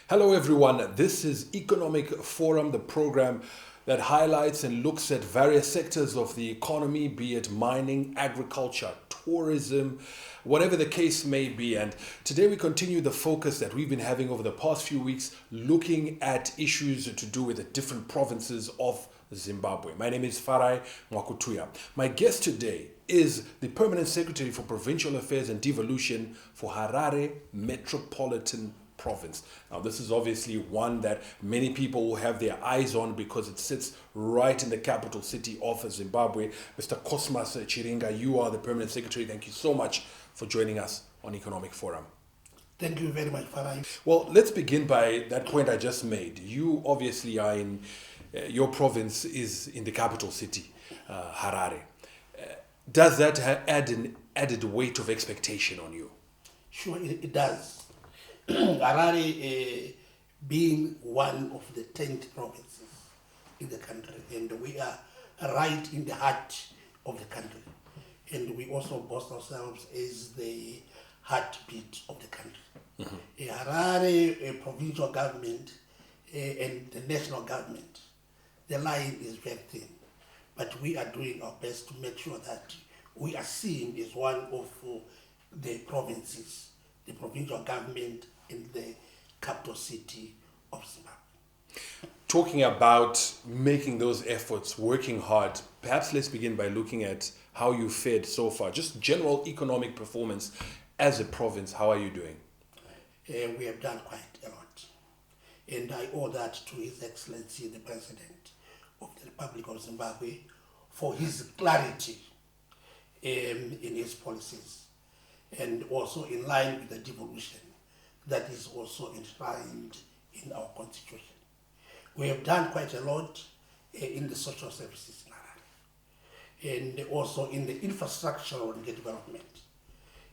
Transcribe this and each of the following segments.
Hello, everyone. This is Economic Forum, the program that highlights and looks at various sectors of the economy, be it mining, agriculture, tourism, whatever the case may be. And today we continue the focus that we've been having over the past few weeks, looking at issues to do with the different provinces of Zimbabwe. My name is Farai Mwakutuya. My guest today is the Permanent Secretary for Provincial Affairs and Devolution for Harare Metropolitan Province. Now, this is obviously one that many people will have their eyes on because it sits right in the capital city of Zimbabwe. Mr. Cosmas Chiringa, you are the Permanent Secretary. Thank you so much for joining us on Economic Forum. Thank you very much, Farai. Well, let's begin by that point I just made. You obviously are in, your province is in the capital city, Harare. Does that add an added weight of expectation on you? Sure, it does. Harare being one of the 10 provinces in the country, and we are right in the heart of the country. And we also boast ourselves as the heartbeat of the country. Harare, a provincial government and the national government, the line is very thin. But we are doing our best to make sure that we are seen as one of the provinces, the provincial government in the capital city of Zimbabwe. Talking about making those efforts, working hard, perhaps let's begin by looking at how you fared so far. Just general economic performance as a province, how are you doing? We have done quite a lot. And I owe that to His Excellency, the President of the Republic of Zimbabwe, for his clarity in his policies, and also in line with the devolution that is also enshrined in our constitution. We have done quite a lot in the social services in Harare, and also in the infrastructural development.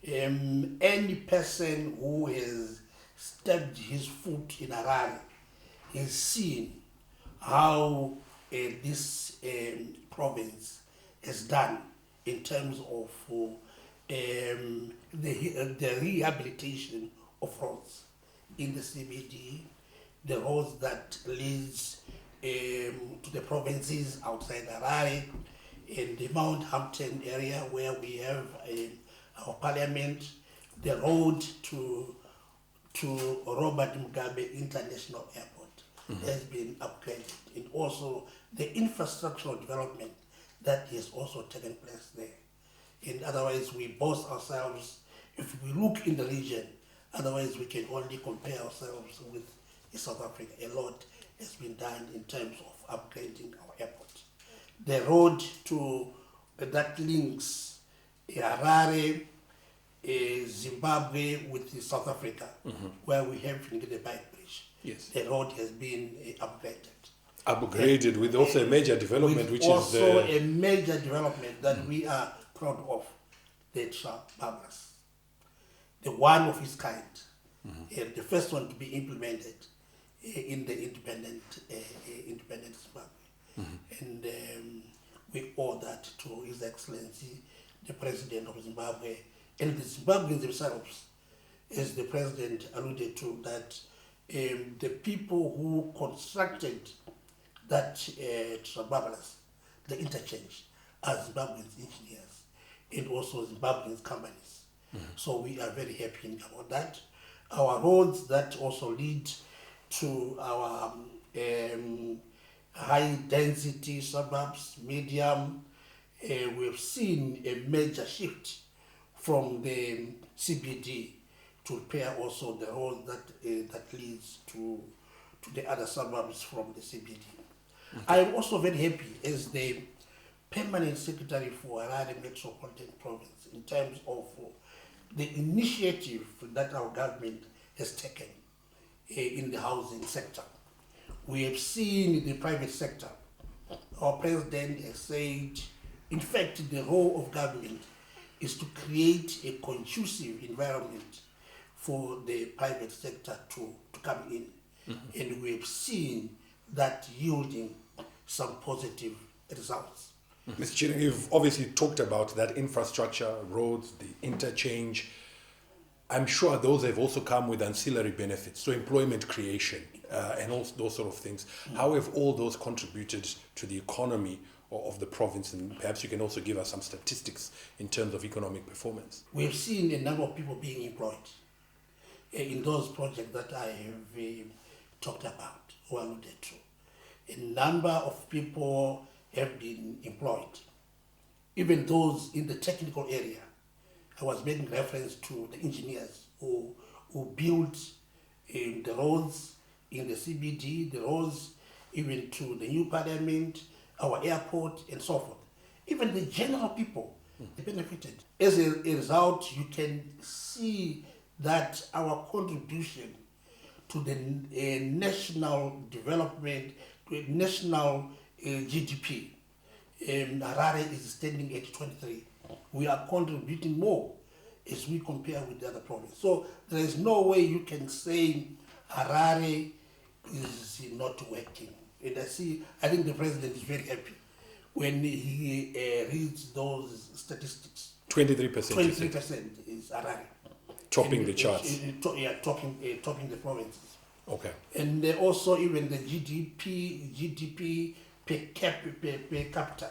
Any person who has stepped his foot in Harare has seen how this province has done in terms of the rehabilitation of roads in the CBD, the roads that leads to the provinces outside Harare, in the Mount Hampton area where we have our parliament, the road to Robert Mugabe International Airport has been upgraded, and also the infrastructural development that has also taken place there. And otherwise, we boast ourselves, if we look in the region, otherwise we can only compare ourselves with South Africa. A lot has been done in terms of upgrading our airport. The road that links Harare, Zimbabwe with South Africa, where we have the bike bridge. Yes. The road has been upgraded. Upgraded with also a major development, which also is a major development that we are proud of, the Babras, the one of its kind, the first one to be implemented in the independent Zimbabwe. And we owe that to His Excellency, the President of Zimbabwe, and the Zimbabweans themselves, as the President alluded to, that the people who constructed that Babras, the interchange, are Zimbabwean engineers and also Zimbabwean companies. So we are very happy about that. Our roads that also lead to our high density suburbs, medium, we've seen a major shift from the CBD to repair also the road that leads to the other suburbs from the CBD. I'm also very happy as the Permanent Secretary for Harare Metropolitan Province in terms of the initiative that our government has taken in the housing sector. We have seen the private sector. Our President has said, in fact, the role of government is to create a conducive environment for the private sector to come in. And we have seen that yielding some positive results. Mr. Chiringa, you've obviously talked about that infrastructure, roads, the interchange. I'm sure those have also come with ancillary benefits, so employment creation and all those sort of things. How have all those contributed to the economy of the province? And perhaps you can also give us some statistics in terms of economic performance. We've seen a number of people being employed in those projects that I have talked about or alluded to. A number of people have been employed, even those in the technical area. I was making reference to the engineers who built the roads in the CBD, the roads even to the new parliament, our airport, and so forth. Even the general people benefited. As a result, you can see that our contribution to the national development, to national GDP, Harare is standing at 23. We are contributing more as we compare with the other provinces. So there is no way you can say Harare is not working. And I think the president is very happy when he reads those statistics. 23%. 23% is Harare. Topping the charts. Topping the provinces. Okay. And also even the GDP per capita,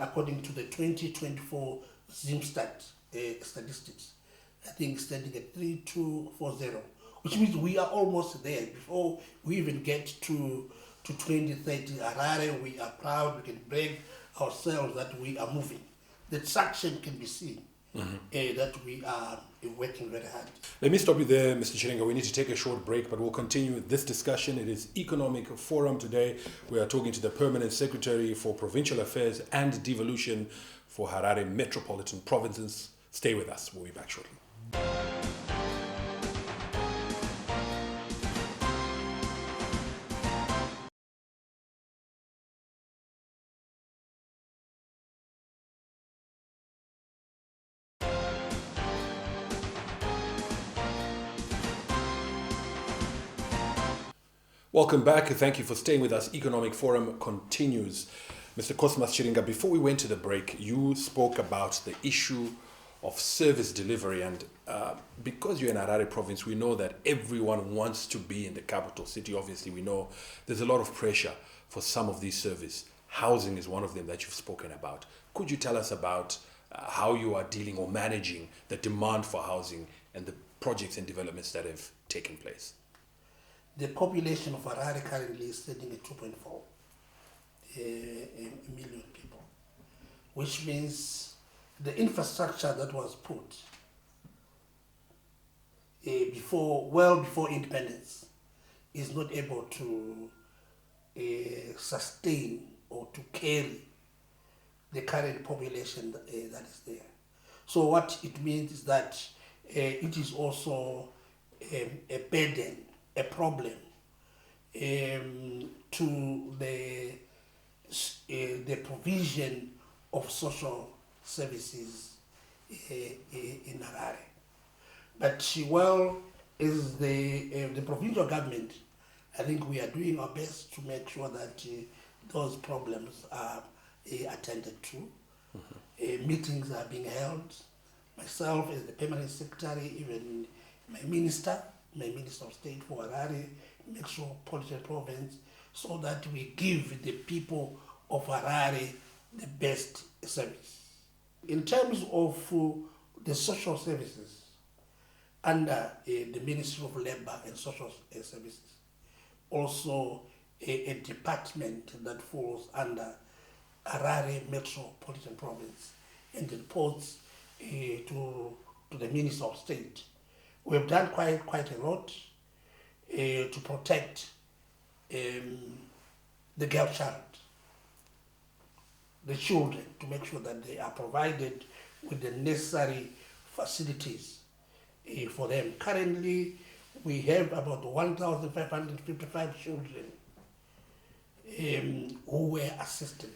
according to the 2024 ZimStat statistics, I think standing at 3240, which means we are almost there. Before we even get to 2030, Harare, we are proud, we can brag ourselves that we are moving. The traction can be seen. That we are working very hard. Let me stop you there, Mr. Chiringa. We need to take a short break, but we'll continue this discussion. It is Economic Forum today. We are talking to the Permanent Secretary for Provincial Affairs and Devolution for Harare Metropolitan Provinces. Stay with us. We'll be back shortly. Welcome back. Thank you for staying with us. Economic Forum continues. Mr. Cosmas Chiringa, before we went to the break, you spoke about the issue of service delivery. And because you're in Harare province, we know that everyone wants to be in the capital city. Obviously, we know there's a lot of pressure for some of these services. Housing is one of them that you've spoken about. Could you tell us about how you are dealing or managing the demand for housing and the projects and developments that have taken place? The population of Harare currently is standing at 2.4 million people, which means the infrastructure that was put well before independence is not able to sustain or to carry the current population that is there. So what it means is that it is also a burden, a problem to the provision of social services in Harare. But well, as the provincial government, I think we are doing our best to make sure that those problems are attended to. Meetings are being held. Myself as the permanent secretary, even my minister of state for Harare, Metropolitan province, so that we give the people of Harare the best service. In terms of the social services, under the Ministry of Labor and Social Services, also a department that falls under Harare Metropolitan Province and reports to the Minister of State. We have done quite a lot to protect the girl child, the children, to make sure that they are provided with the necessary facilities for them. Currently, we have about 1,555 children who were assisted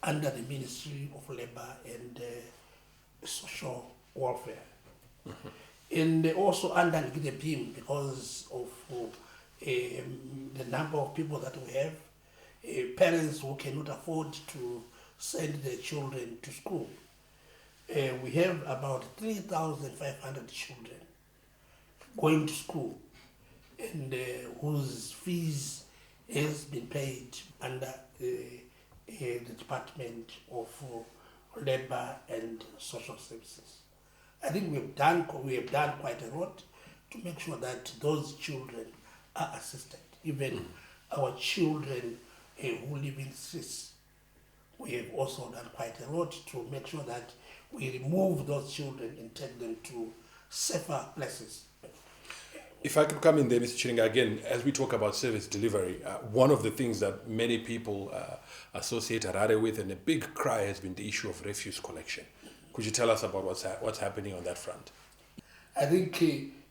under the Ministry of Labor and Social Welfare. And also under the PIM, because of the number of people that we have, parents who cannot afford to send their children to school. We have about 3,500 children going to school and whose fees has been paid under the Department of Labor and Social Services. I think we have done quite a lot to make sure that those children are assisted. Even our children who live in streets, we have also done quite a lot to make sure that we remove those children and take them to safer places. If I could come in there, Mr. Chiringa, again, as we talk about service delivery, one of the things that many people associate Harare with, and a big cry, has been the issue of refuse collection. Could you tell us about what's happening on that front? I think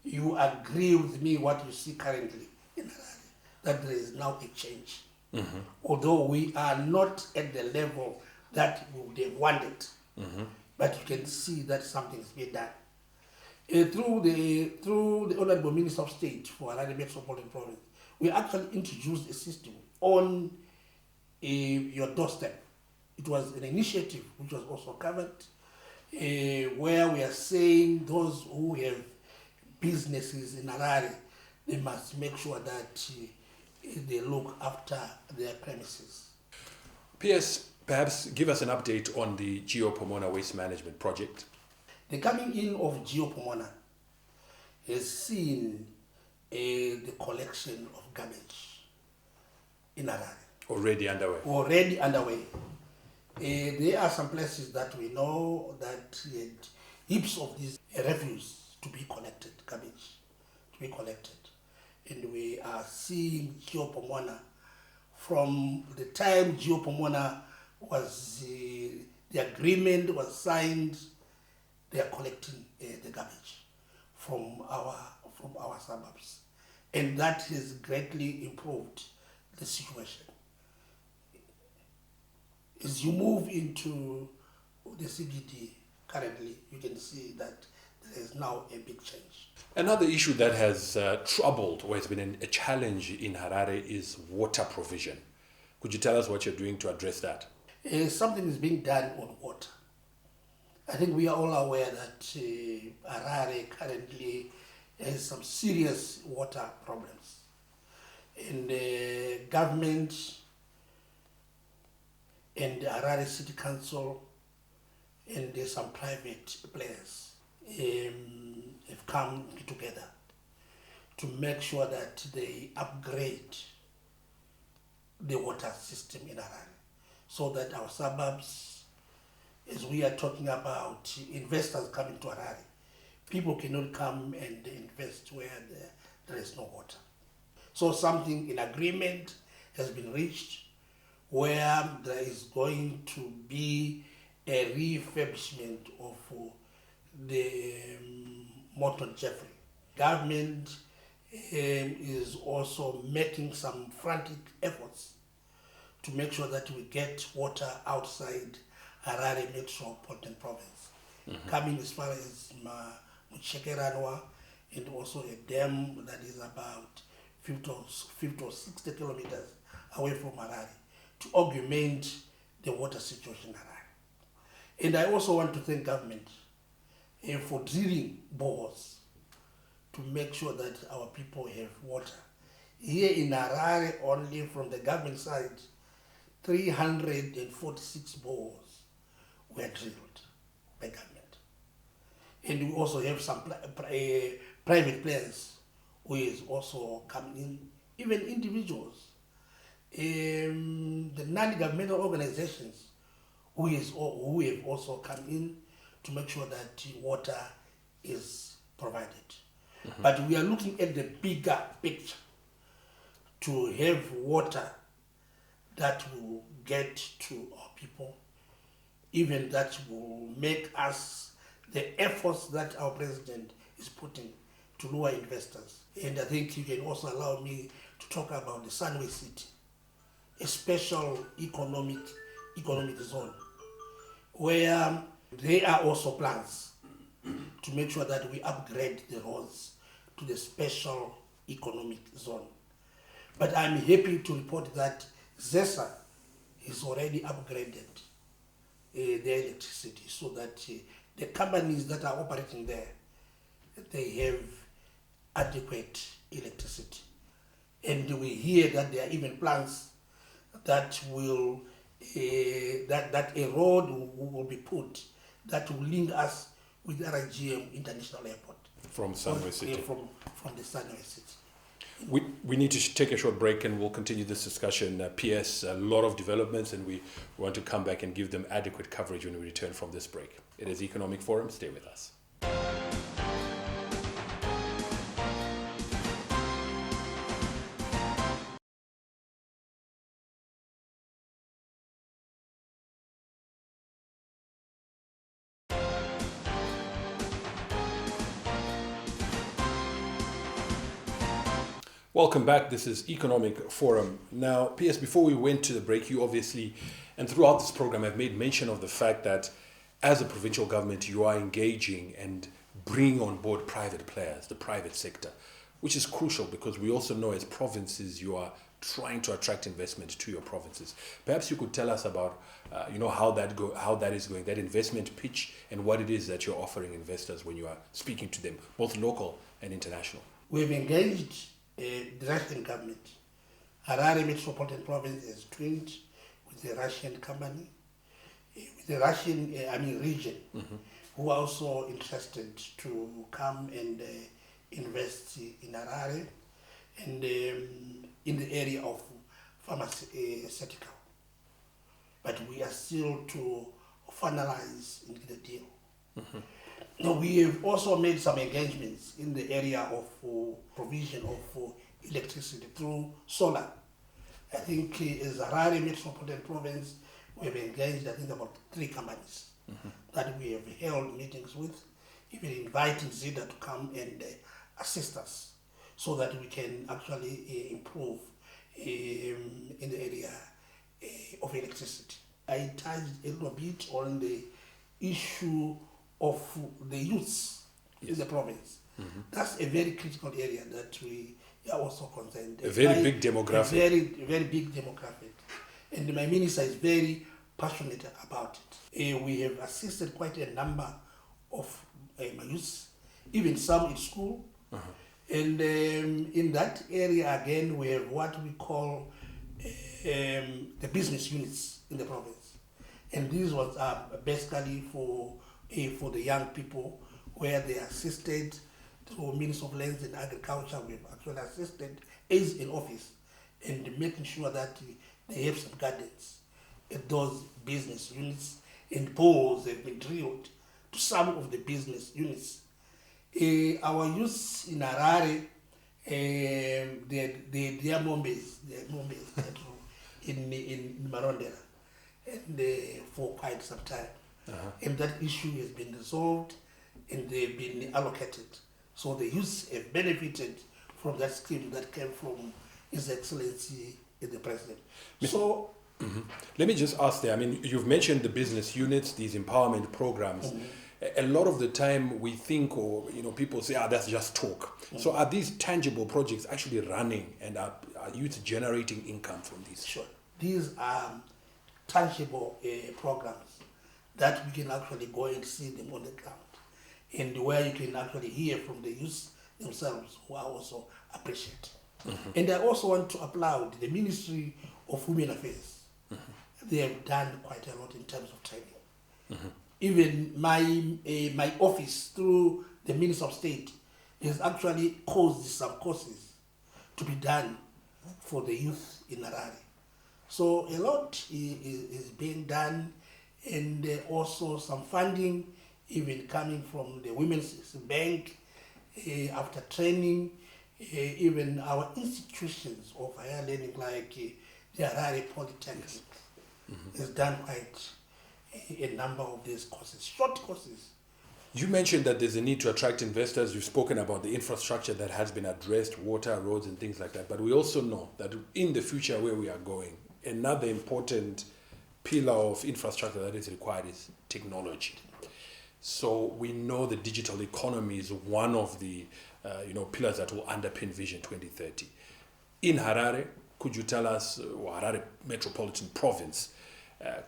you agree with me what you see currently in Harare, that there is now a change. Mm-hmm. Although we are not at the level that we would have wanted, mm-hmm. but you can see that something is being done. Through the Honorable Minister of State for Harare Metropolitan Province, we actually introduced a system on your doorstep. It was an initiative which was also covered, where we are saying those who have businesses in Harare, they must make sure that they look after their premises. PS, perhaps give us an update on the Geo Pomona Waste Management Project. The coming in of Geo Pomona has seen the collection of garbage in Harare. Already underway. There are some places that we know that had heaps of these refuse to be collected, garbage to be collected. And we are seeing Geo Pomona from the time Geo Pomona was, the agreement was signed. They are collecting the garbage from our suburbs, and that has greatly improved the situation. As you move into the CBD currently, you can see that there is now a big change. Another issue that has troubled or has been a challenge in Harare is water provision. Could you tell us what you're doing to address that? Something is being done on water. I think we are all aware that Harare currently has some serious water problems. And the government and the Harare City Council and some private players have come together to make sure that they upgrade the water system in Harare so that our suburbs, as we are talking about investors coming to Harare, people cannot come and invest where there is no water. So something in agreement has been reached where there is going to be a refurbishment of the Morton Jeffrey. Government is also making some frantic efforts to make sure that we get water outside Harare Metropolitan Province, coming as far as Muchekeranwa, and also a dam that is about 50 or 60 kilometers away from Harare, to augment the water situation in Harare. And I also want to thank government for drilling boreholes to make sure that our people have water. Here in Harare, only from the government side, 346 boreholes were drilled by government. And we also have some private players who is also coming in, even individuals. The non-governmental organizations who have also come in to make sure that water is provided. Mm-hmm. But we are looking at the bigger picture to have water that will get to our people, even that will make us the efforts that our president is putting to lure investors. And I think you can also allow me to talk about the Sunway City, a special economic zone, where there are also plans to make sure that we upgrade the roads to the special economic zone. But I'm happy to report that ZESA has already upgraded the electricity so that the companies that are operating there, they have adequate electricity. And we hear that there are even plans that will that a road will be put that will link us with RIGM International Airport. From Sunway City. From the Sunway City. We need to take a short break and we'll continue this discussion. PS, a lot of developments and we want to come back and give them adequate coverage when we return from this break. It is Economic Forum. Stay with us. Welcome back. This is Economic Forum. Now, PS, before we went to the break, you obviously, and throughout this program, have made mention of the fact that as a provincial government, you are engaging and bringing on board private players, the private sector, which is crucial because we also know as provinces, you are trying to attract investment to your provinces. Perhaps you could tell us about, how that is going, that investment pitch, and what it is that you're offering investors when you are speaking to them, both local and international. We've engaged the Russian government. Harare Metropolitan Province is twinned with the Russian company, with the Russian region, who are also interested to come and invest in Harare and in the area of pharmaceutical. But we are still to finalize the deal. Now, we have also made some engagements in the area of provision of electricity through solar. I think as Harare Metropolitan Province, we have engaged, I think, about 3 companies that we have held meetings with, even inviting ZEDA to come and assist us so that we can actually improve in the area of electricity. I touched a little bit on the issue of the youths in the province. That's a very critical area that we are also concerned. A very big demographic. A very big demographic. And my minister is very passionate about it. We have assisted quite a number of my youths, even some in school. And in that area, again, we have what we call the business units in the province. And these ones are basically for the young people, where they are assisted through Ministry of Lands and Agriculture. We've actually assisted aides in office and making sure that they have some guidance at those business units, and poles have been drilled to some of the business units. Our youth in Harare, they are Mombes in Marondera, and for quite some time. And that issue has been resolved and they've been allocated. So the youth have benefited from that scheme that came from His Excellency the President. So let me just ask there, I mean, you've mentioned the business units, these empowerment programs. A lot of the time we think, or people say, that's just talk. So are these tangible projects actually running, and are youth generating income from these? Sure. These are tangible programs that we can actually go and see them on the ground, and where you can actually hear from the youth themselves, who are also appreciated. And I also want to applaud the Ministry of Women Affairs. They have done quite a lot in terms of training. Even my office, through the Minister of State, has actually caused some courses to be done for the youth in Harare. So a lot is being done, and also some funding even coming from the Women's Bank after training. Even our institutions of higher learning, like the Harare Polytechnic, has done quite a number of these courses, short courses. You mentioned that there's a need to attract investors. You've spoken about the infrastructure that has been addressed, water, roads, and things like that. But we also know that in the future, where we are going, another important pillar of infrastructure that is required is technology. So we know the digital economy is one of the pillars that will underpin Vision 2030. In Harare, could you tell us, or Harare Metropolitan Province,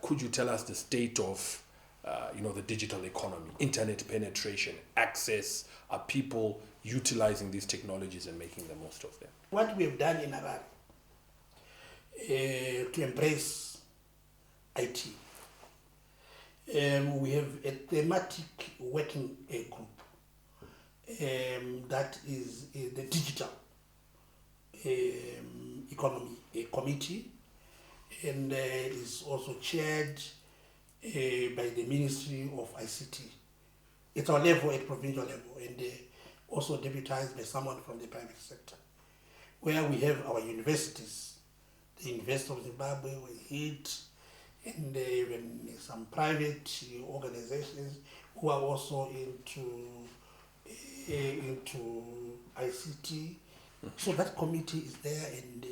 could you tell us the state of the digital economy, internet penetration, access? Are people utilizing these technologies and making the most of them? What we have done in Harare to embrace IT, we have a thematic working group that is the digital economy committee, and is also chaired by the Ministry of ICT. It's our level at provincial level, and also deputized by someone from the private sector, where we have our universities, the University of Zimbabwe, HIT, and even some private organizations who are also into ICT. So that committee is there, and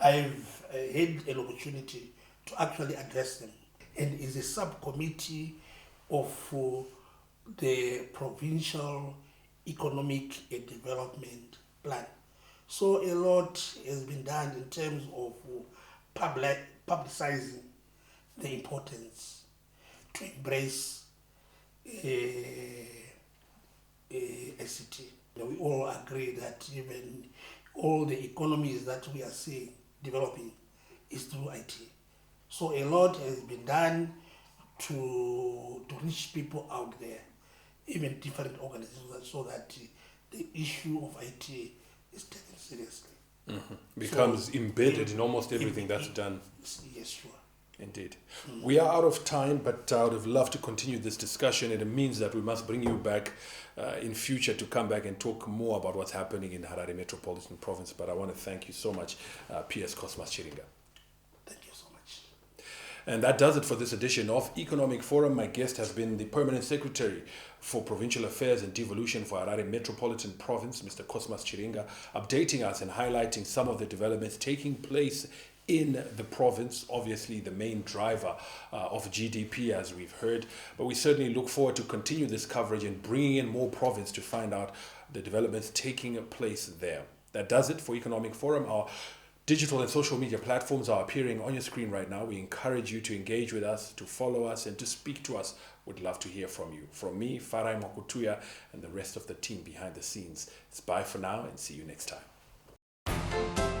I've had an opportunity to actually address them, and is a subcommittee of the provincial economic development plan. So a lot has been done in terms of publicizing the importance to embrace ICT. We all agree that even all the economies that we are seeing developing is through IT. So a lot has been done to reach people out there, even different organizations, so that the issue of IT is taken seriously. Mm-hmm. Becomes embedded in almost everything that's done. Yes, sure. Indeed. We are out of time, but I would have loved to continue this discussion, and it means that we must bring you back in future to come back and talk more about what's happening in Harare Metropolitan Province. But I want to thank you so much, PS Cosmas Chiringa. Thank you so much. And that does it for this edition of Economic Forum. My guest has been the Permanent Secretary for Provincial Affairs and Devolution for Harare Metropolitan Province, Mr. Cosmas Chiringa, updating us and highlighting some of the developments taking place in the province, obviously the main driver of GDP, as we've heard. But we certainly look forward to continue this coverage and bringing in more province to find out the developments taking place there. That does it for Economic Forum. Our digital and social media platforms are appearing on your screen right now. We encourage you to engage with us, to follow us, and to speak to us. We'd love to hear from you. From me, Farai Makutuya, and the rest of the team behind the scenes. It's bye for now, and see you next time.